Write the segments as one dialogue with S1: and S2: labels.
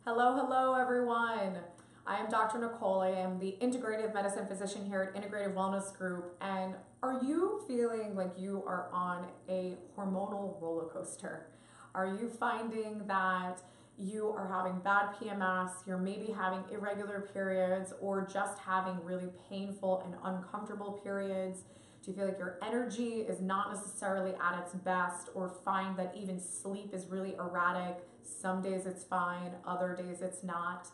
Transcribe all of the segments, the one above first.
S1: Hello everyone. I am Dr. Nicole. I am the integrative medicine physician here at Integrative Wellness Group. And are you feeling like you are on a hormonal roller coaster? Are you finding that you are having bad PMS, you're maybe having irregular periods, or just having really painful and uncomfortable periods? Do you feel like your energy is not necessarily at its best, or find that even sleep is really erratic? Some days it's fine, other days it's not.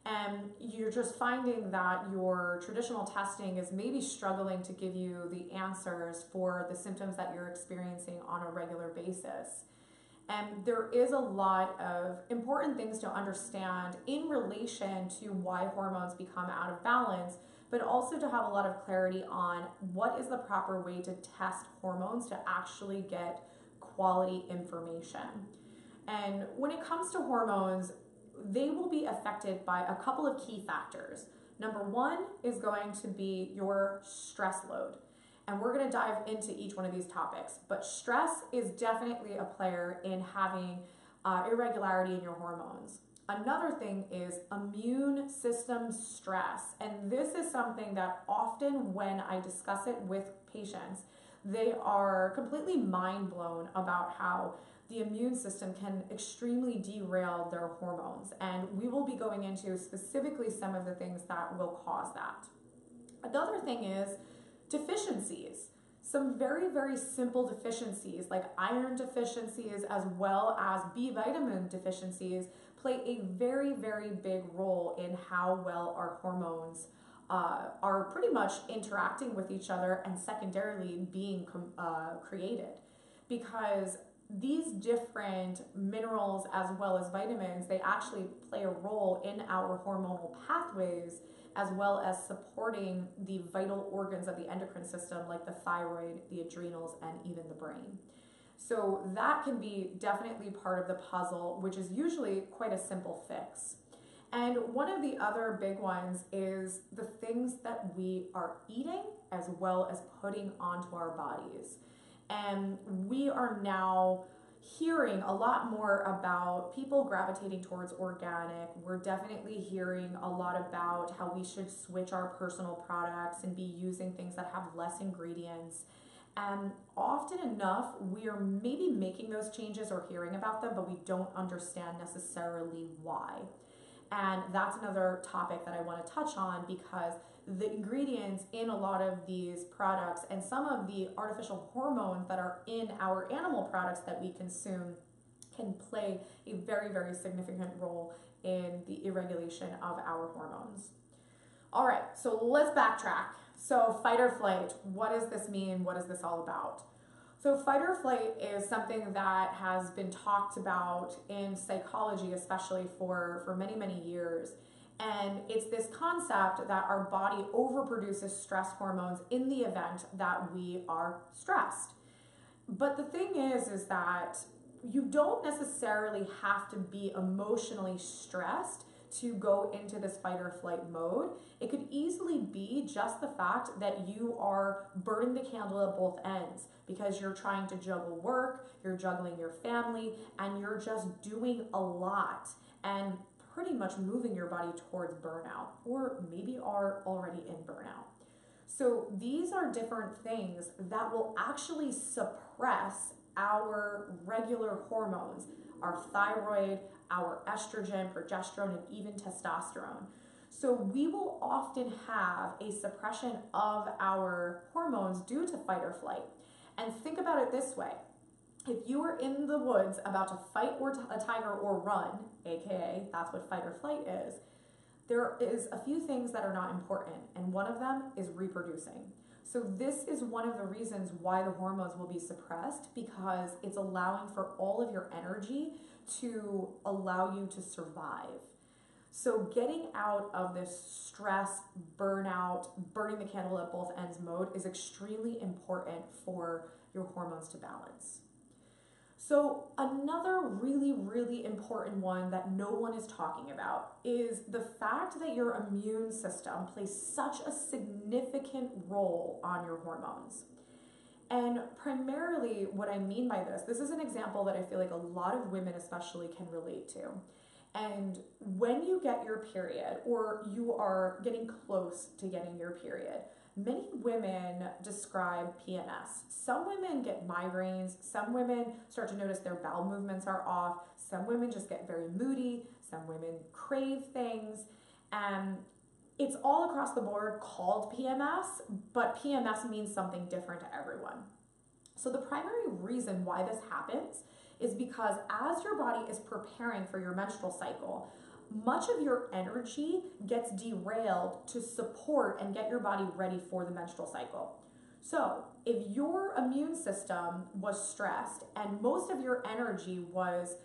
S1: And you're just finding that your traditional testing is maybe struggling to give you the answers for the symptoms that you're experiencing on a regular basis. And there is a lot of important things to understand in relation to why hormones become out of balance, but also to have a lot of clarity on what is the proper way to test hormones to actually get quality information. And when it comes to hormones, they will be affected by a couple of key factors. Number one is going to be your stress load. And we're going to dive into each one of these topics. But stress is definitely a player in having irregularity in your hormones. Another thing is immune system stress. And this is something that often when I discuss it with patients, they are completely mind blown about how the immune system can extremely derail their hormones. And we will be going into specifically some of the things that will cause that. Another thing is deficiencies. Some very, very simple deficiencies like iron deficiencies as well as B vitamin deficiencies play a very, very big role in how well our hormones are pretty much interacting with each other and secondarily being created. Because these different minerals as well as vitamins, they actually play a role in our hormonal pathways as well as supporting the vital organs of the endocrine system like the thyroid, the adrenals, and even the brain. So that can be definitely part of the puzzle, which is usually quite a simple fix. And one of the other big ones is the things that we are eating as well as putting onto our bodies. And we are now hearing a lot more about people gravitating towards organic. We're definitely hearing a lot about how we should switch our personal products and be using things that have less ingredients. And often enough, we are maybe making those changes or hearing about them, but we don't understand necessarily why. And that's another topic that I want to touch on, because the ingredients in a lot of these products and some of the artificial hormones that are in our animal products that we consume can play a very, very significant role in the irregulation of our hormones. All right, so let's backtrack. So fight or flight, what does this mean? What is this all about? So fight or flight is something that has been talked about in psychology, especially for many, many years. And it's this concept that our body overproduces stress hormones in the event that we are stressed. But the thing is that you don't necessarily have to be emotionally stressed to go into this fight or flight mode. It could easily be just the fact that you are burning the candle at both ends because you're trying to juggle work, you're juggling your family, and you're just doing a lot and pretty much moving your body towards burnout, or maybe are already in burnout. So these are different things that will actually suppress our regular hormones, our thyroid, our estrogen, progesterone, and even testosterone. So we will often have a suppression of our hormones due to fight or flight. And think about it this way. If you are in the woods about to fight a tiger or run, aka that's what fight or flight is, there is a few things that are not important, and one of them is reproducing. So this is one of the reasons why the hormones will be suppressed, because it's allowing for all of your energy to allow you to survive. So getting out of this stress, burnout, burning the candle at both ends mode is extremely important for your hormones to balance. So another really, really important one that no one is talking about is the fact that your immune system plays such a significant role on your hormones. And primarily what I mean by this is an example that I feel like a lot of women especially can relate to. And when you get your period or you are getting close to getting your period, many women describe PMS. Some women get migraines, some women start to notice their bowel movements are off, some women just get very moody, some women crave things, and it's all across the board called PMS, but PMS means something different to everyone. So the primary reason why this happens is because as your body is preparing for your menstrual cycle, much of your energy gets derailed to support and get your body ready for the menstrual cycle. So if your immune system was stressed and most of your energy was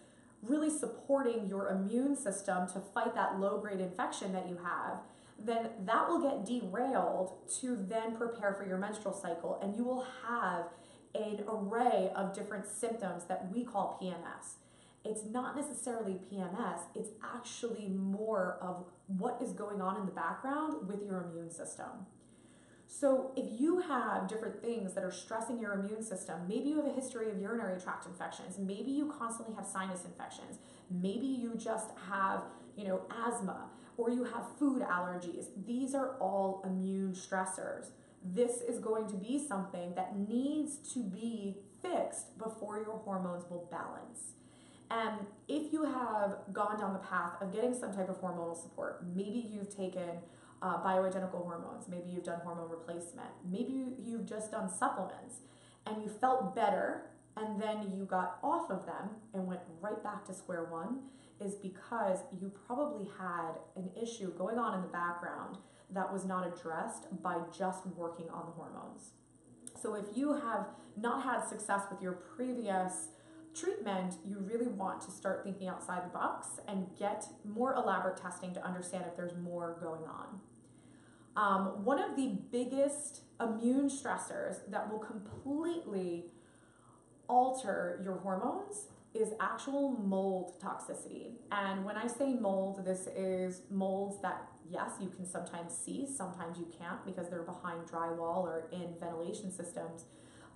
S1: really supporting your immune system to fight that low-grade infection that you have, then that will get derailed to then prepare for your menstrual cycle, and you will have an array of different symptoms that we call PMS. It's not necessarily PMS, it's actually more of what is going on in the background with your immune system. So if you have different things that are stressing your immune system, maybe you have a history of urinary tract infections, maybe you constantly have sinus infections, maybe you just have, asthma, or you have food allergies. These are all immune stressors. This is going to be something that needs to be fixed before your hormones will balance. And if you have gone down the path of getting some type of hormonal support, maybe you've taken bioidentical hormones, maybe you've done hormone replacement, maybe you've just done supplements and you felt better and then you got off of them and went right back to square one, is because you probably had an issue going on in the background that was not addressed by just working on the hormones. So if you have not had success with your previous treatment, you really want to start thinking outside the box and get more elaborate testing to understand if there's more going on. One of the biggest immune stressors that will completely alter your hormones is actual mold toxicity. And when I say mold, this is molds that, yes, you can sometimes see, sometimes you can't because they're behind drywall or in ventilation systems.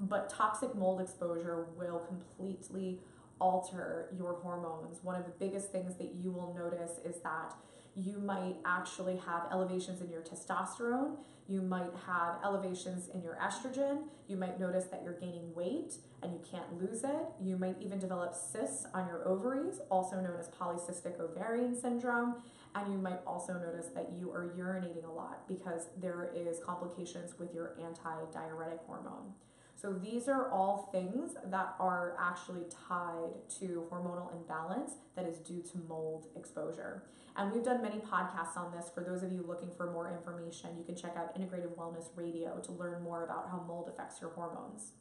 S1: But toxic mold exposure will completely alter your hormones. One of the biggest things that you will notice is that you might actually have elevations in your testosterone, you might have elevations in your estrogen, you might notice that you're gaining weight and you can't lose it, you might even develop cysts on your ovaries, also known as polycystic ovarian syndrome, and you might also notice that you are urinating a lot because there is complications with your anti-diuretic hormone. So these are all things that are actually tied to hormonal imbalance that is due to mold exposure. And we've done many podcasts on this. For those of you looking for more information, you can check out Integrative Wellness Radio to learn more about how mold affects your hormones.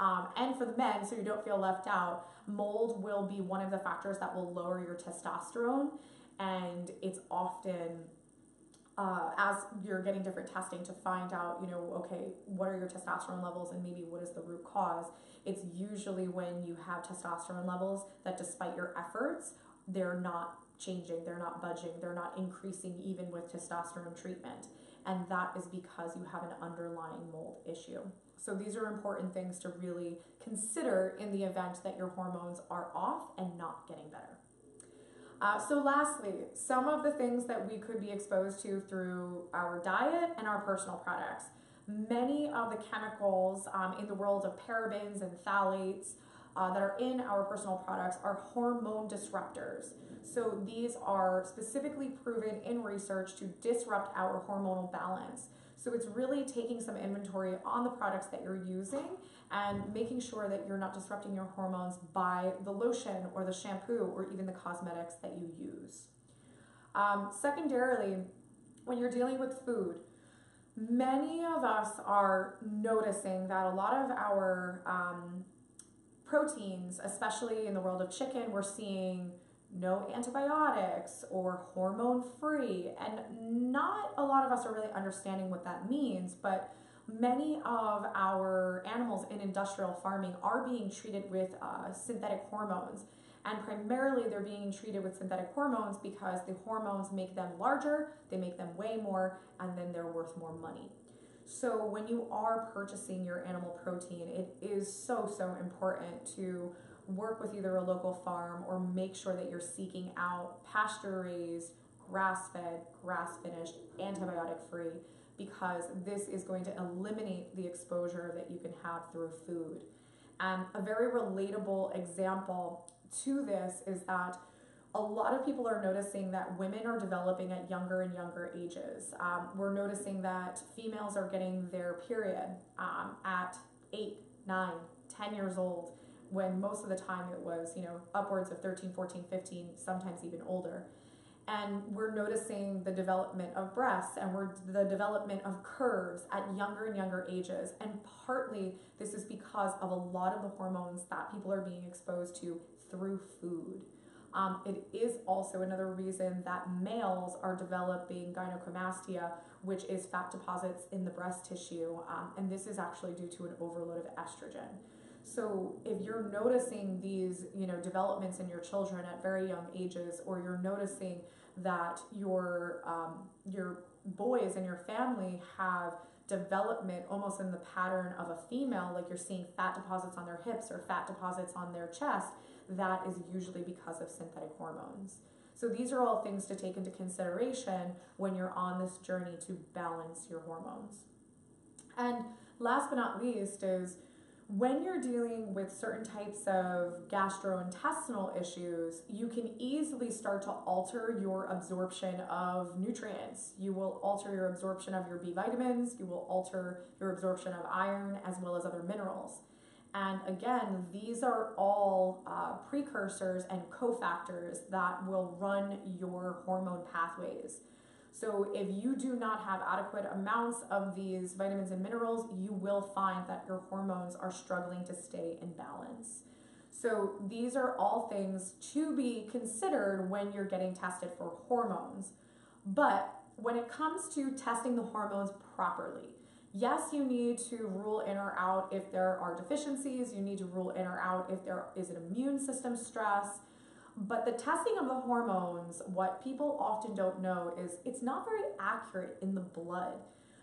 S1: And for the men, so you don't feel left out, mold will be one of the factors that will lower your testosterone, and it's often as you're getting different testing to find out, okay, what are your testosterone levels and maybe what is the root cause. It's usually when you have testosterone levels that despite your efforts, they're not changing, they're not budging, they're not increasing even with testosterone treatment. And that is because you have an underlying mold issue. So these are important things to really consider in the event that your hormones are off and not getting better. So lastly, some of the things that we could be exposed to through our diet and our personal products. Many of the chemicals in the world of parabens and phthalates that are in our personal products are hormone disruptors. So these are specifically proven in research to disrupt our hormonal balance. So it's really taking some inventory on the products that you're using and making sure that you're not disrupting your hormones by the lotion or the shampoo or even the cosmetics that you use. Secondarily, when you're dealing with food, many of us are noticing that a lot of our proteins, especially in the world of chicken, we're seeing no antibiotics or hormone free, and not a lot of us are really understanding what that means. But Many of our animals in industrial farming are being treated with synthetic hormones. And primarily they're being treated with synthetic hormones because the hormones make them larger, they make them weigh more, and then they're worth more money. So when you are purchasing your animal protein, it is so, so important to work with either a local farm or make sure that you're seeking out pasture-raised, grass-fed, grass-finished, antibiotic-free, because this is going to eliminate the exposure that you can have through food. And a very relatable example to this is that a lot of people are noticing that women are developing at younger and younger ages. We're noticing that females are getting their period at 8, 9, 10 years old, when most of the time it was, upwards of 13, 14, 15, sometimes even older. And we're noticing the development of breasts and the development of curves at younger and younger ages. And partly this is because of a lot of the hormones that people are being exposed to through food. It is also another reason that males are developing gynecomastia, which is fat deposits in the breast tissue. And this is actually due to an overload of estrogen. So if you're noticing these, developments in your children at very young ages, or you're noticing that your boys in your family have development almost in the pattern of a female, like you're seeing fat deposits on their hips or fat deposits on their chest, that is usually because of synthetic hormones. So these are all things to take into consideration when you're on this journey to balance your hormones. And last but not least is, when you're dealing with certain types of gastrointestinal issues, you can easily start to alter your absorption of nutrients. You will alter your absorption of your B vitamins, you will alter your absorption of iron as well as other minerals. And again, these are all precursors and cofactors that will run your hormone pathways. So if you do not have adequate amounts of these vitamins and minerals, you will find that your hormones are struggling to stay in balance. So these are all things to be considered when you're getting tested for hormones. But when it comes to testing the hormones properly, yes, you need to rule in or out if there are deficiencies. You need to rule in or out if there is an immune system stress. But the testing of the hormones, what people often don't know is it's not very accurate in the blood.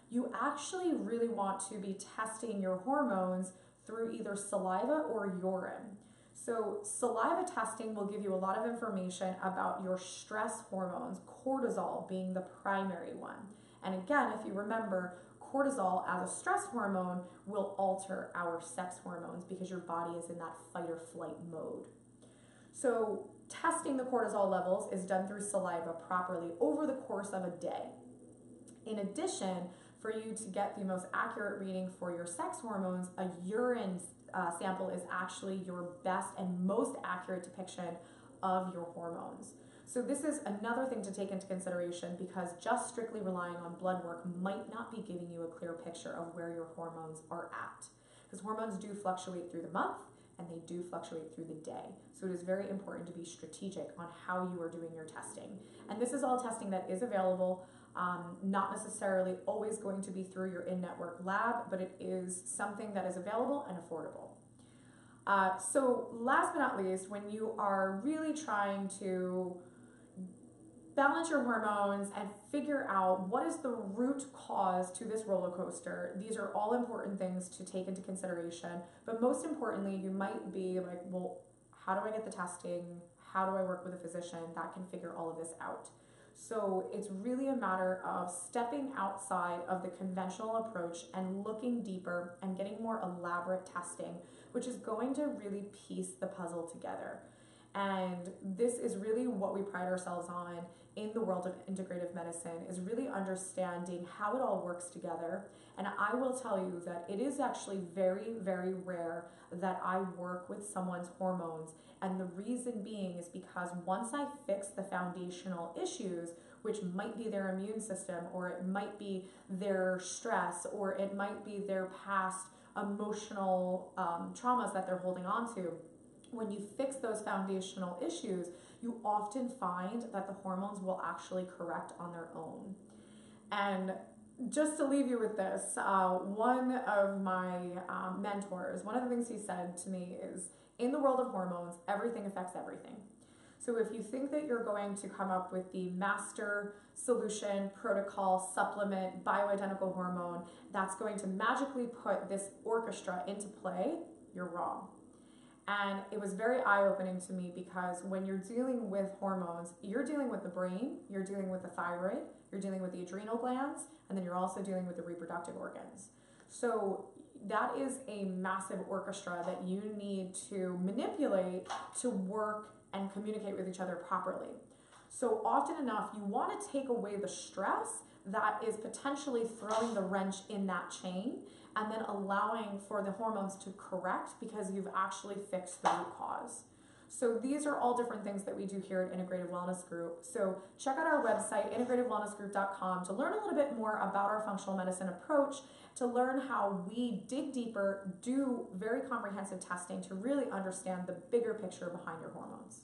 S1: You actually really want to be testing your hormones through either saliva or urine. So saliva testing will give you a lot of information about your stress hormones, cortisol being the primary one. And again, if you remember, cortisol as a stress hormone will alter our sex hormones because your body is in that fight or flight mode. So testing the cortisol levels is done through saliva properly over the course of a day. In addition, for you to get the most accurate reading for your sex hormones, a urine sample is actually your best and most accurate depiction of your hormones. So this is another thing to take into consideration, because just strictly relying on blood work might not be giving you a clear picture of where your hormones are at. Because hormones do fluctuate through the month, and they do fluctuate through the day. So it is very important to be strategic on how you are doing your testing. And this is all testing that is available, not necessarily always going to be through your in-network lab, but it is something that is available and affordable. So last but not least, when you are really trying to balance your hormones and figure out what is the root cause to this roller coaster, these are all important things to take into consideration. But most importantly, you might be like, well, how do I get the testing? How do I work with a physician that can figure all of this out? So it's really a matter of stepping outside of the conventional approach and looking deeper and getting more elaborate testing, which is going to really piece the puzzle together. And this is really what we pride ourselves on in the world of integrative medicine, is really understanding how it all works together. And I will tell you that it is actually very, very rare that I work with someone's hormones. And the reason being is because once I fix the foundational issues, which might be their immune system, or it might be their stress, or it might be their past emotional traumas that they're holding on to, when you fix those foundational issues, you often find that the hormones will actually correct on their own. And just to leave you with this, one of my mentors, one of the things he said to me is, in the world of hormones, everything affects everything. So if you think that you're going to come up with the master solution, protocol, supplement, bioidentical hormone that's going to magically put this orchestra into play, you're wrong. And it was very eye-opening to me, because when you're dealing with hormones, you're dealing with the brain, you're dealing with the thyroid, you're dealing with the adrenal glands, and then you're also dealing with the reproductive organs. So that is a massive orchestra that you need to manipulate to work and communicate with each other properly. So often enough, you want to take away the stress that is potentially throwing the wrench in that chain, and then allowing for the hormones to correct because you've actually fixed the root cause. So these are all different things that we do here at Integrative Wellness Group. So check out our website, integrativewellnessgroup.com, to learn a little bit more about our functional medicine approach, to learn how we dig deeper, do very comprehensive testing to really understand the bigger picture behind your hormones.